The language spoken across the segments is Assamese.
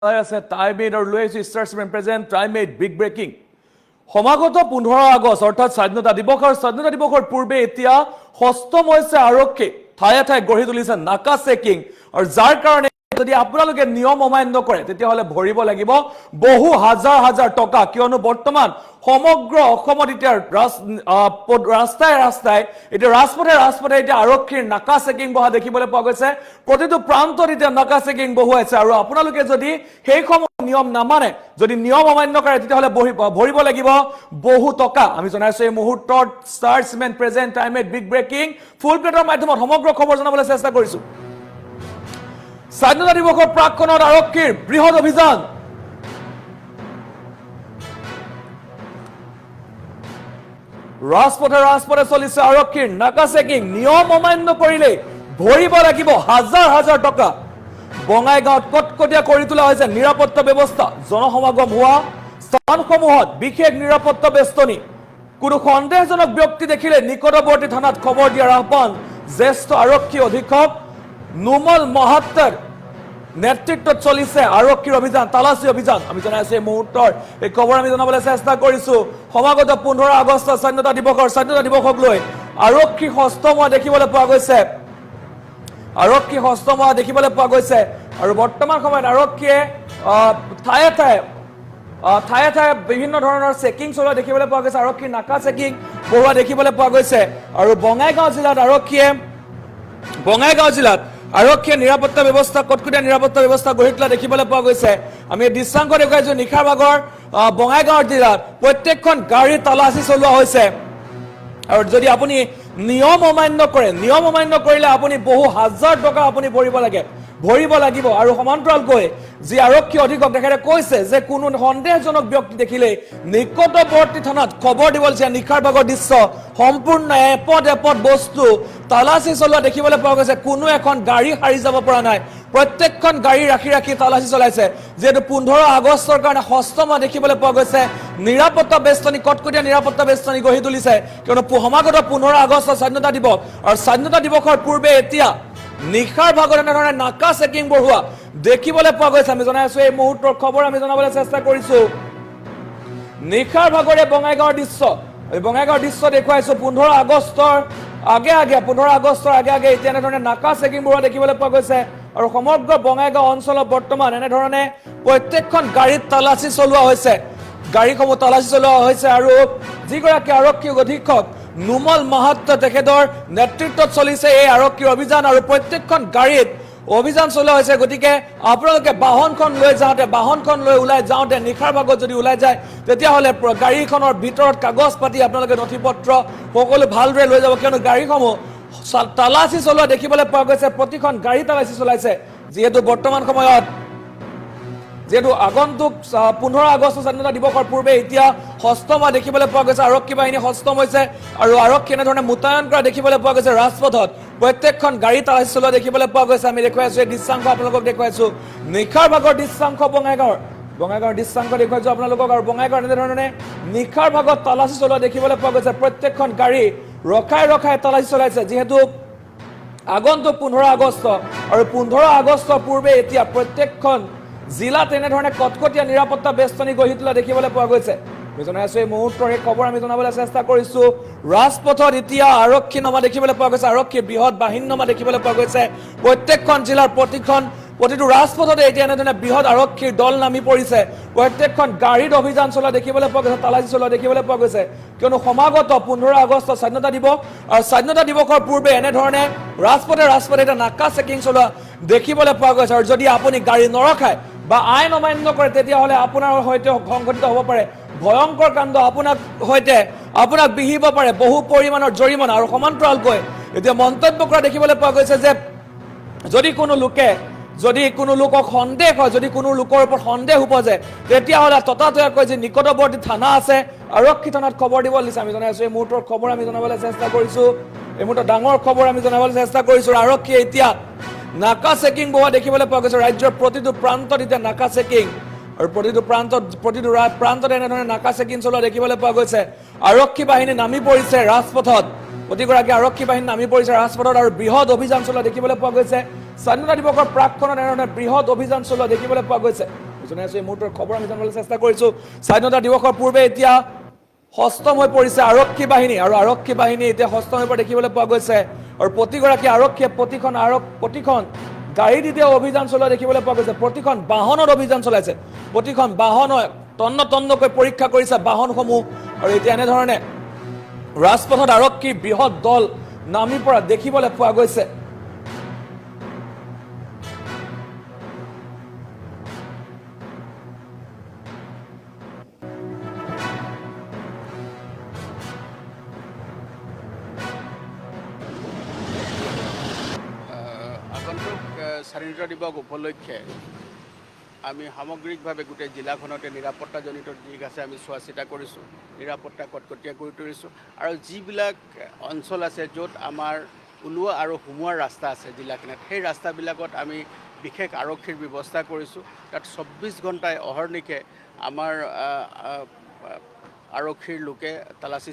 আছে টাইমেড আৰু লৈ আহিছোঁ ষ্টাৰ্টছমেন প্ৰেজেণ্ট টাইমেড বিগ ব্ৰেকিং সমাগত 15 আগষ্ট অৰ্থাৎ স্বাধীনতা দিৱস আৰু স্বাধীনতা দিৱসৰ পূৰ্বে এতিয়া সষ্টম হৈছে আৰক্ষী ঠায়ে ঠায়ে গঢ়ি তুলিছে নাকা চেকিং আৰু যাৰ কাৰণে যদি আপোনালোকে নিয়ম অমান্য কৰে তেতিয়াহ'লে ভৰিব লাগিব বহু হাজাৰ হাজাৰ টকা কিয়নো বৰ্তমান সমগ্ৰ অসমত এতিয়া ৰাস্তাই ৰাস্তাই এতিয়া ৰাজপথে এতিয়া আৰক্ষীৰ নাকা চেকিং বহা দেখিবলৈ পোৱা গৈছে প্ৰতিটো প্ৰান্তত এতিয়া নাকা চেকিং বহুৱাইছে আৰু আপোনালোকে যদি সেই নিয়ম নামানে যদি নিয়ম অমান্য কৰে তেতিয়াহ'লে ভৰিব লাগিব বহু টকা আমি জনাইছো এই মুহূৰ্তত ষ্টাৰ্টছমেন প্ৰেজেণ্ট টাইমেড বিগ ব্ৰেকিং ফুল প্লেটৰ মাধ্যমত সমগ্ৰ খবৰ জনাবলৈ চেষ্টা কৰিছো স্বাধীনতা দিৱসৰ প্ৰাকখনত আৰক্ষীৰ বৃহৎ অভিযান ৰাজপথে চলিছে আৰক্ষীৰ নাকা চেকিং নিয়ম অমান্য কৰিলে ভৰিব লাগিব হাজাৰ হাজাৰ টকা বঙাইগাঁৱত কটকটীয়া কৰি তোলা হৈছে নিৰাপত্তা ব্যৱস্থা জনসমাগম হোৱা স্থানসমূহত বিশেষ নিৰাপত্তা বেষ্টনী কোনো সন্দেহজনক ব্যক্তি দেখিলে নিকটৱৰ্তী থানাত খবৰ দিয়াৰ আহ্বান জ্যেষ্ঠ আৰক্ষী অধীক্ষক নুমল মহাত্তৰ নেতৃত্বত চলিছে আৰক্ষীৰ অভিযান তালাচী অভিযান আমি জনাইছো এই মুহূৰ্তৰ এই খবৰ আমি জনাবলৈ চেষ্টা কৰিছো সমাগত 15 আগষ্ট স্বাধীনতা দিৱসক লৈ আৰক্ষী সষ্টম হোৱা দেখিবলৈ পোৱা গৈছে আৰু বৰ্তমান সময়ত আৰক্ষীয়ে ঠায়ে ঠায়ে বিভিন্ন ধৰণৰ চেকিং চলোৱা দেখিবলৈ পোৱা গৈছে আৰক্ষীৰ নাকা চেকিং বঢ়োৱা দেখিবলৈ পোৱা গৈছে আৰু বঙাইগাঁও জিলাত আৰক্ষীয়ে নিৰাপত্তা ব্যৱস্থা কটকটীয়া নিৰাপত্তা ব্যৱস্থা গঢ়ি তোলা দেখিবলৈ পোৱা গৈছে আমি দৃশ্যাংক দেখুৱাইছো নিশাৰ ভাগৰ বঙাইগাঁও জিলাত প্ৰত্যেকখন গাড়ী তালাচী চলোৱা হৈছে আৰু যদি আপুনি নিয়ম অমান্য কৰিলে আপুনি বহু হাজাৰ টকা আপুনি ভৰিব লাগিব আৰু সমান্তৰালকৈ যি আৰক্ষী অধীক্ষক তেখেতে কৈছে যে কোনো সন্দেহজনক ব্যক্তি দেখিলে নিকটৱৰ্তী থানাত খবৰ দিব লাগিছে নিশাৰ ভাগৰ দৃশ্য সম্পূৰ্ণ এপদ বস্তু তালাচী চলোৱা দেখিবলৈ পোৱা গৈছে কোনো এখন গাড়ী হাৰি যাব পৰা নাই প্ৰত্যেকখন গাড়ী ৰাখি তালাচী চলাইছে যেহেতু 15 আগষ্টৰ কাৰণে সষ্টম দেখিবলৈ পোৱা গৈছে নিৰাপত্তা বেষ্টনী কটকটীয়া নিৰাপত্তা বেষ্টনী গঢ়ি তুলিছে কিয়নো সমাগত 15 আগষ্ট স্বাধীনতা দিৱস আৰু স্বাধীনতা দিৱসৰ পূৰ্বে এতিয়া নিশাৰ ভাগত এনেধৰণে নাকা চেকিং বঢ়োৱা দেখিবলৈ পোৱা গৈছে আমি জনাইছো এই মুহূৰ্তৰ খবৰ আমি জনাবলৈ চেষ্টা কৰিছো নিশাৰ ভাগৰে বঙাইগাঁৱৰ দৃশ্য দেখুৱাইছো 15 আগষ্টৰ আগে এতিয়া এনেধৰণে নাকা চেকিং বঢ়োৱা দেখিবলৈ পোৱা গৈছে আৰু সমগ্ৰ বঙাইগাঁও অঞ্চলত বৰ্তমান এনেধৰণে প্ৰত্যেকখন গাড়ীত তালাচী চলোৱা হৈছে আৰু যিগৰাকী আৰক্ষী অধীক্ষক নুমল মহাত্ত তেখেতৰ নেতৃত্বত চলিছে এই আৰক্ষীৰ অভিযান আৰু প্ৰত্যেকখন গাড়ীত অভিযান চলোৱা হৈছে গতিকে আপোনালোকে বাহনখন লৈ ওলাই যাওঁতে নিশাৰ ভাগত যদি ওলাই যায় তেতিয়াহ'লে গাড়ীখনৰ ভিতৰত কাগজ পাতি আপোনালোকে নথি পত্ৰ সকলো ভালদৰে লৈ যাব কিয়নো গাড়ীসমূহ তালাচী চলোৱা দেখিবলৈ পোৱা গৈছে প্ৰতিখন গাড়ী তালাচী চলাইছে যিহেতু বৰ্তমান সময়ত আগন্তুক 15 আগষ্ট স্বাধীনতা দিৱসৰ পূৰ্বে এতিয়া সষ্টম দেখিবলৈ পোৱা গৈছে আৰক্ষী বাহিনী সষ্টম হৈছে আৰু আৰক্ষী এনেধৰণে মোতায়েন কৰা দেখিবলৈ পোৱা গৈছে ৰাজপথত প্ৰত্যেকখন গাড়ী তালাচী চলোৱা দেখিবলৈ পোৱা গৈছে আমি দেখুৱাইছো এই দৃশ্যাংশ আপোনালোকক দেখুৱাইছো নিশাৰ ভাগৰ দৃশ্যাংশ বঙাইগাঁৱৰ দৃশ্যাংশ দেখুৱাইছো আপোনালোকক আৰু বঙাইগাঁৱৰ এনেধৰণে নিশাৰ ভাগত তালাচী চলোৱা দেখিবলৈ পোৱা গৈছে প্ৰত্যেকখন গাড়ী ৰখাই তালাচী চলাইছে যিহেতু আগন্তুক 15 আগষ্ট আৰু 15 আগষ্টৰ পূৰ্বে এতিয়া প্ৰত্যেকখন জিলাত এনেধৰণে কটকটীয়া নিৰাপত্তা বেষ্টনী গঢ়ি তোলা দেখিবলৈ পোৱা গৈছে আমি জনাইছো এই মুহূৰ্তৰ এই খবৰ আমি জনাবলৈ চেষ্টা কৰিছো ৰাজপথত এতিয়া আৰক্ষী নমা দেখিবলৈ পোৱা গৈছে আৰক্ষীৰ বৃহৎ বাহিনী নমা দেখিবলৈ পোৱা গৈছে প্ৰত্যেকখন জিলাৰ প্ৰতিটো ৰাজপথতে এতিয়া এনেধৰণে বৃহৎ আৰক্ষীৰ দল নামি পৰিছে প্ৰত্যেকখন গাড়ীত অভিযান চলোৱা দেখিবলৈ পোৱা গৈছে তালাচী চলোৱা দেখিবলৈ পোৱা গৈছে কিয়নো সমাগত 15 আগষ্ট স্বাধীনতা দিৱস আৰু স্বাধীনতা দিৱসৰ পূৰ্বে এনেধৰণে ৰাজপথে এতিয়া নাকা চেকিং চলোৱা দেখিবলৈ পোৱা গৈছে আৰু যদি আপুনি গাড়ী নৰখায় বা আইন অমান্য কৰে তেতিয়াহ'লে আপোনাৰ সৈতে সংঘটিত হ'ব পাৰে ভয়ংকৰ কাণ্ড আপোনাক বিহিব পাৰে বহু পৰিমাণৰ জৰিমনা আৰু সমান্তৰালকৈ এতিয়া মন্তব্য কৰা দেখিবলৈ পোৱা গৈছে যে যদি কোনো লোকক সন্দেহ হয় যদি কোনো লোকৰ ওপৰত সন্দেহ উপজে তেতিয়াহ'লে ততাতৈয়াকৈ যি নিকটৱৰ্তী থানা আছে আৰক্ষী থানাত খবৰ দিব লাগিছে আমি জনাইছো এই মুহূৰ্তৰ খবৰ আমি জনাবলৈ চেষ্টা কৰিছো এই মুহূৰ্তৰ ডাঙৰ খবৰ আমি জনাবলৈ চেষ্টা কৰিছো আৰক্ষীয়ে এতিয়া নাকা চেকিং বহোৱা দেখিবলৈ পোৱা গৈছে ৰাজ্যৰ প্ৰতিটো প্ৰান্তত এতিয়া নাকা চেকিং আৰু প্ৰতিটো প্ৰান্তত এনেধৰণে নাকা চেকিং চলোৱা দেখিবলৈ পোৱা গৈছে আৰক্ষী বাহিনী নামি পৰিছে ৰাজপথত প্ৰতিগৰাকী আৰক্ষী বাহিনী নামি পৰিছে ৰাজপথত আৰু বৃহৎ অভিযান চলোৱা দেখিবলৈ পোৱা গৈছে স্বাধীনতা দিৱসৰ প্ৰাকখনত এনেধৰণে বৃহৎ অভিযান চলোৱা দেখিবলৈ পোৱা গৈছে জনাই আছোঁ এই মুহূৰ্তৰ খবৰ আমি জানিবলৈ চেষ্টা কৰিছোঁ স্বাধীনতা দিৱসৰ পূৰ্বে এতিয়া সষ্টম হৈ পৰিছে আৰক্ষী বাহিনী আৰু আৰক্ষী বাহিনী এতিয়া সষ্টম হৈ পৰা দেখিবলৈ পোৱা গৈছে আৰু প্ৰতিগৰাকী আৰক্ষীয়ে প্ৰতিখন গাড়ী দি অভিযান চলোৱা দেখিবলৈ পোৱা গৈছে প্ৰতিখন বাহনত অভিযান চলাইছে প্ৰতিখন বাহন তন্নকৈ পৰীক্ষা কৰিছে বাহনসমূহ আৰু এতিয়া এনেধৰণে ৰাজপথত আৰক্ষীৰ বৃহৎ দল নামি পৰা দেখিবলৈ পোৱা গৈছে স্বাধীনতা দিৱস উপলক্ষে আমি সামগ্ৰিকভাৱে গোটেই জিলাখনতে নিৰাপত্তাজনিত দিশ আছে আমি চোৱা চিতা কৰিছোঁ নিৰাপত্তা কটকটীয়া কৰি তুলিছোঁ আৰু যিবিলাক অঞ্চল আছে য'ত আমাৰ ওলোৱা আৰু সোমোৱাৰ ৰাস্তা আছে জিলাখনত সেই ৰাস্তাবিলাকত আমি বিশেষ আৰক্ষীৰ ব্যৱস্থা কৰিছোঁ তাত 24 ঘণ্টাই অহৰ্নিশে আমাৰ আৰক্ষীৰ লোকে তালাচী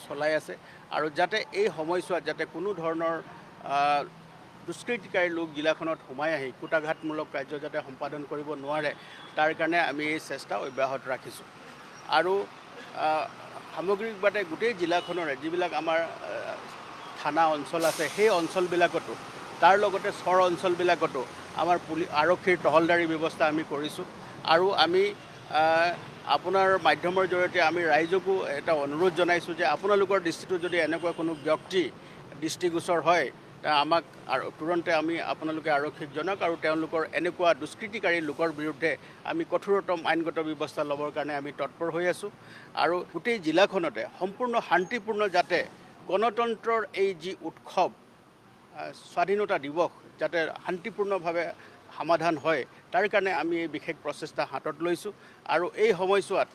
চলাই আছে আৰু যাতে এই সময়ছোৱাত যাতে কোনো ধৰণৰ দুষ্কৃতিকাৰী লোক জিলাখনত সোমাই আহি কুটাঘাতমূলক কাৰ্য যাতে সম্পাদন কৰিব নোৱাৰে তাৰ কাৰণে আমি এই চেষ্টা অব্যাহত ৰাখিছোঁ আৰু সামগ্ৰিকভাৱে গোটেই জিলাখনৰে যিবিলাক আমাৰ থানা অঞ্চল আছে সেই অঞ্চলবিলাকতো তাৰ লগতে চৰ অঞ্চলবিলাকতো আমাৰ আৰক্ষীৰ টহলদাৰী ব্যৱস্থা আমি কৰিছোঁ আৰু আমি আপোনাৰ মাধ্যমৰ জৰিয়তে আমি ৰাইজকো এটা অনুৰোধ জনাইছোঁ যে আপোনালোকৰ দৃষ্টিটোত যদি এনেকুৱা কোনো ব্যক্তি দৃষ্টিগোচৰ হয় আমাক তুৰন্তে আমি আপোনালোকে আৰক্ষীক জনাওক আৰু তেওঁলোকৰ এনেকুৱা দুষ্কৃতিকাৰী লোকৰ বিৰুদ্ধে আমি কঠোৰতম আইনগত ব্যৱস্থা ল'বৰ কাৰণে আমি তৎপৰ হৈ আছোঁ আৰু গোটেই জিলাখনতে সম্পূৰ্ণ শান্তিপূৰ্ণ যাতে গণতন্ত্ৰৰ এই যি উৎসৱ স্বাধীনতা দিৱস যাতে শান্তিপূৰ্ণভাৱে সমাধান হয় তাৰ কাৰণে আমি এই বিশেষ প্ৰচেষ্টা হাতত লৈছোঁ আৰু এই সময়ছোৱাত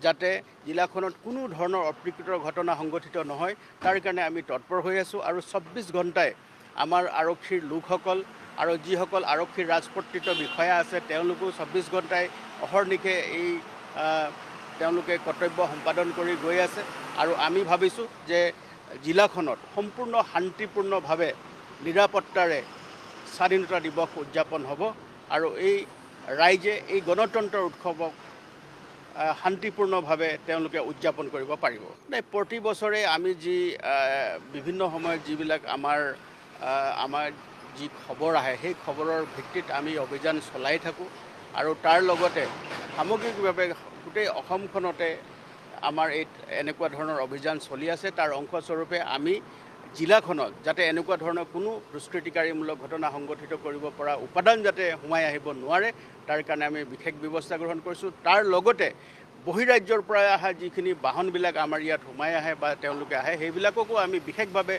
যাতে জিলাখনত কোনো ধৰণৰ অপ্ৰীকৃতৰ ঘটনা সংঘটিত নহয় তাৰ কাৰণে আমি তৎপৰ হৈ আছোঁ আৰু 24 ঘণ্টাই আমাৰ আৰক্ষীৰ লোকসকল আৰু যিসকল আৰক্ষীৰ ৰাজপত্ৰিত বিষয়া আছে তেওঁলোকো 24 ঘণ্টাই অহৰ্নিশে এই তেওঁলোকে কৰ্তব্য সম্পাদন কৰি গৈ আছে আৰু আমি ভাবিছোঁ যে জিলাখনত সম্পূৰ্ণ শান্তিপূৰ্ণভাৱে নিৰাপত্তাৰে স্বাধীনতা দিৱস উদযাপন হ'ব আৰু এই ৰাইজে এই গণতন্ত্ৰৰ উৎসৱক শান্তিপূৰ্ণভাৱে তেওঁলোকে উদযাপন কৰিব পাৰিব প্ৰতি বছৰে আমি যি বিভিন্ন সময়ত যিবিলাক আমাৰ যি খবৰ আহে সেই খবৰৰ ভিত্তিত আমি অভিযান চলাই থাকোঁ আৰু তাৰ লগতে সামগ্ৰিকভাৱে গোটেই অসমখনতে আমাৰ এই এনেকুৱা ধৰণৰ অভিযান চলি আছে তাৰ অংশস্বৰূপে আমি জিলাখনত যাতে এনেকুৱা ধৰণৰ কোনো দুষ্কৃতিকাৰীমূলক ঘটনা সংঘটিত কৰিব পৰা উপাদান যাতে সোমাই আহিব নোৱাৰে তাৰ কাৰণে আমি বিশেষ ব্যৱস্থা গ্ৰহণ কৰিছোঁ তাৰ লগতে বহিৰাজ্যৰ পৰা অহা যিখিনি বাহনবিলাক আমাৰ ইয়াত সোমাই আহে বা তেওঁলোকে আহে সেইবিলাককো আমি বিশেষভাৱে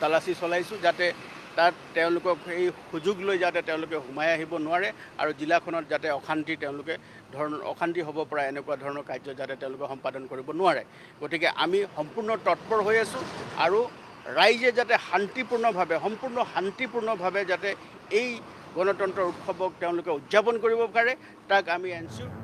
তালাচী চলাইছোঁ যাতে তাত তেওঁলোকক এই সুযোগ লৈ যাতে তেওঁলোকে সোমাই আহিব নোৱাৰে আৰু জিলাখনত যাতে অশান্তি হ'ব পৰা এনেকুৱা ধৰণৰ কাৰ্য যাতে তেওঁলোকে সম্পাদন কৰিব নোৱাৰে গতিকে আমি সম্পূৰ্ণ তৎপৰ হৈ আছোঁ আৰু ৰাইজে যাতে সম্পূৰ্ণ শান্তিপূৰ্ণভাৱে যাতে এই গণতন্ত্ৰৰ উৎসৱক তেওঁলোকে উদযাপন কৰিব পাৰে তাক আমি এনচিয়ৰ